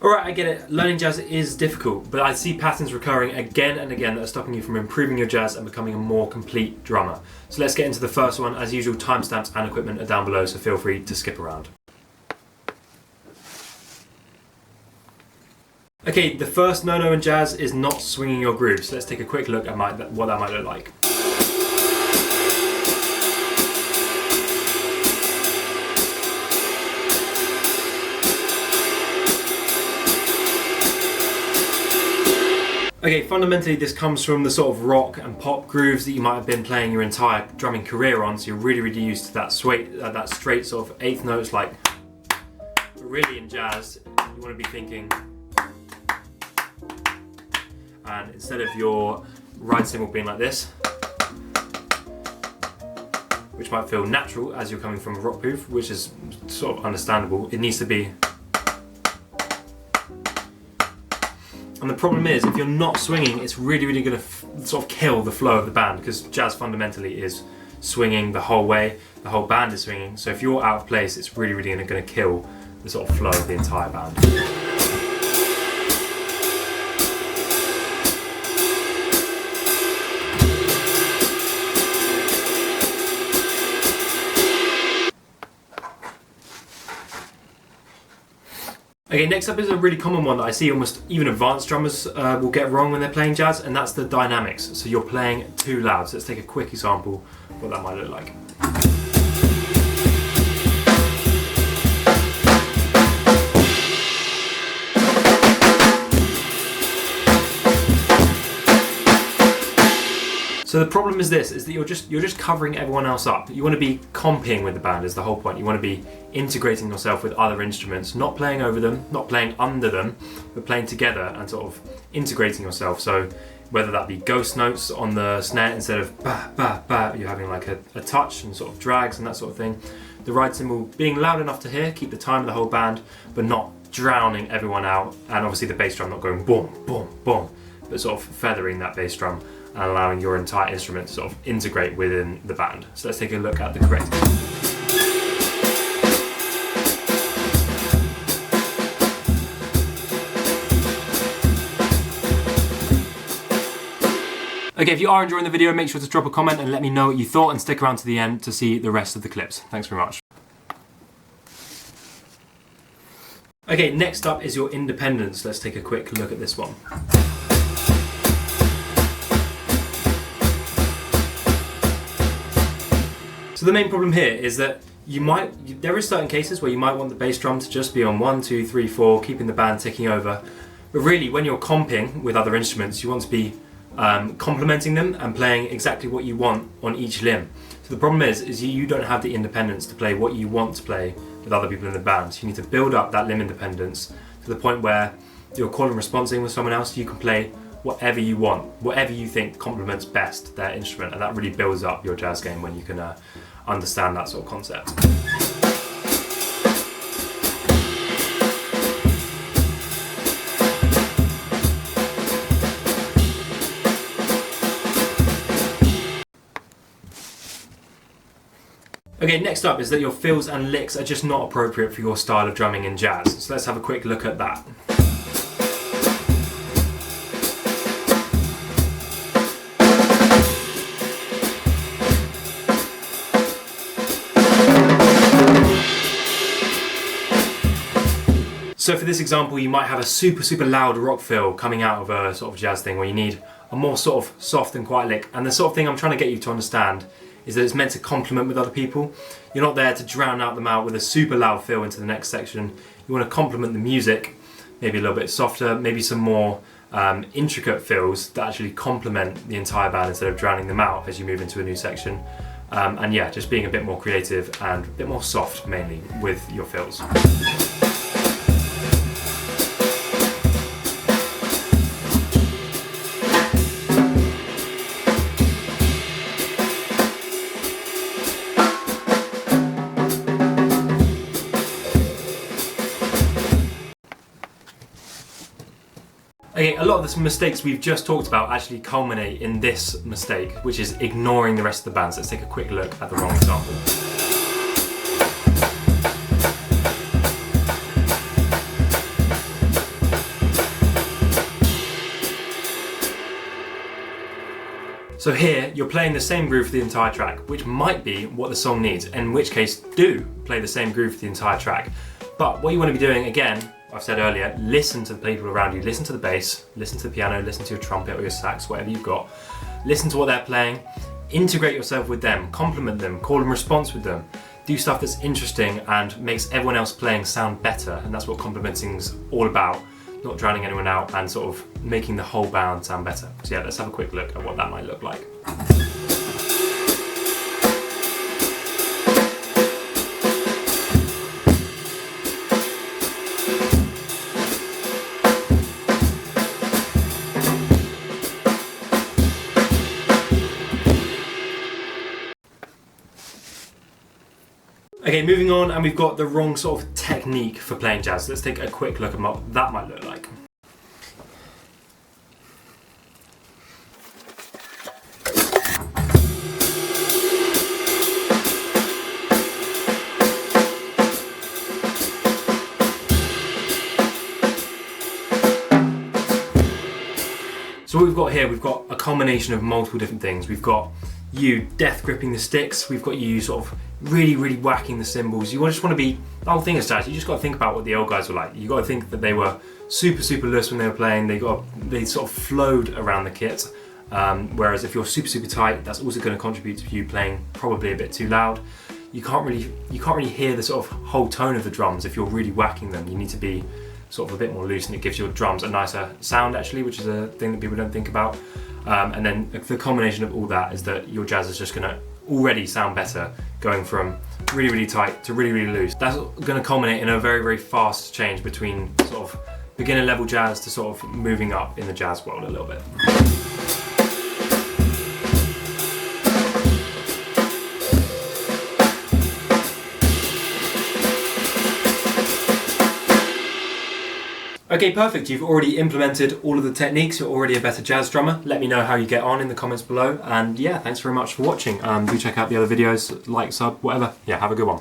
Alright, I get it. Learning jazz is difficult, but I see patterns recurring again and again that are stopping you from improving your jazz and becoming a more complete drummer. So let's get into the first one. As usual, timestamps and equipment are down below, so feel free to skip around. Okay, the first no-no in jazz is not swinging your groove, so let's take a quick look at what that might look like. Okay, fundamentally this comes from the sort of rock and pop grooves that you might have been playing your entire drumming career on, so you're really used to that straight sort of eighth notes like, but really in jazz you want to be thinking, and instead of your ride cymbal being like this, which might feel natural as you're coming from a rock groove, which is sort of understandable, it needs to be. And the problem is, if you're not swinging, it's really going to sort of kill the flow of the band, because jazz fundamentally is swinging the whole way, the whole band is swinging, so if you're out of place, it's really going to kill the sort of flow of the entire band. Okay, next up is a really common one that I see almost even advanced drummers will get wrong when they're playing jazz, and that's the dynamics. So you're playing too loud. So let's take a quick example of what that might look like. So the problem is this, is that you're just covering everyone else up. You want to be comping with the band is the whole point. You want to be integrating yourself with other instruments, not playing over them, not playing under them, but playing together and sort of integrating yourself. So whether that be ghost notes on the snare instead of ba, ba, ba, you're having like a touch and sort of drags and that sort of thing. The ride cymbal being loud enough to hear, keep the time of the whole band, but not drowning everyone out. And obviously the bass drum not going boom, boom, boom, but sort of feathering that bass drum and allowing your entire instrument to sort of integrate within the band. So let's take a look at the correct. Okay, if you are enjoying the video, make sure to drop a comment and let me know what you thought, and stick around to the end to see the rest of the clips. Thanks very much. Okay, next up is your independence. Let's take a quick look at this one. So the main problem here is that there is certain cases where you might want the bass drum to just be on 1, 2, 3, 4, keeping the band ticking over. But really, when you're comping with other instruments, you want to be complementing them and playing exactly what you want on each limb. So the problem is you don't have the independence to play what you want to play with other people in the band. So you need to build up that limb independence to the point where you're call and responsing with someone else. You can play whatever you want, whatever you think complements best their instrument, and that really builds up your jazz game when you can understand that sort of concept. Okay, next up is that your fills and licks are just not appropriate for your style of drumming in jazz. So let's have a quick look at that. So for this example, you might have a super loud rock fill coming out of a sort of jazz thing where you need a more sort of soft and quiet lick. And the sort of thing I'm trying to get you to understand is that it's meant to complement with other people. You're not there to drown out them out with a super loud fill into the next section. You want to complement the music, maybe a little bit softer, maybe some more intricate fills that actually complement the entire band instead of drowning them out as you move into a new section. And yeah, just being a bit more creative and a bit more soft mainly with your fills. Okay, a lot of the mistakes we've just talked about actually culminate in this mistake, which is ignoring the rest of the band. So let's take a quick look at the wrong example. So here, you're playing the same groove for the entire track, which might be what the song needs, in which case do play the same groove for the entire track. But what you want to be doing, again, I've said earlier, listen to the people around you, listen to the bass, listen to the piano, listen to your trumpet or your sax, whatever you've got. Listen to what they're playing, integrate yourself with them, compliment them, call and response with them. Do stuff that's interesting and makes everyone else playing sound better, and that's what complimenting's all about. Not drowning anyone out and sort of making the whole band sound better. So yeah, let's have a quick look at what that might look like. Okay, moving on, and we've got the wrong sort of technique for playing jazz. Let's take a quick look at what that might look like. So what we've got here, we've got a combination of multiple different things. We've got you death gripping the sticks, we've got you sort of really whacking the cymbals. You just want to be, the whole thing is jazz, you just got to think about what the old guys were like. You got to think that they were super loose when they were playing, they sort of flowed around the kit. Whereas if you're super tight, that's also going to contribute to you playing probably a bit too loud. You can't really hear the sort of whole tone of the drums if you're really whacking them. You need to be sort of a bit more loose, and it gives your drums a nicer sound actually, which is a thing that people don't think about. And then the combination of all that is that your jazz is just going to already sound better, going from really tight to really loose. That's going to culminate in a very fast change between sort of beginner level jazz to sort of moving up in the jazz world a little bit. Okay, perfect. You've already implemented all of the techniques. You're already a better jazz drummer. Let me know how you get on in the comments below. And yeah, thanks very much for watching. Do check out the other videos, like, sub, whatever. Yeah, have a good one.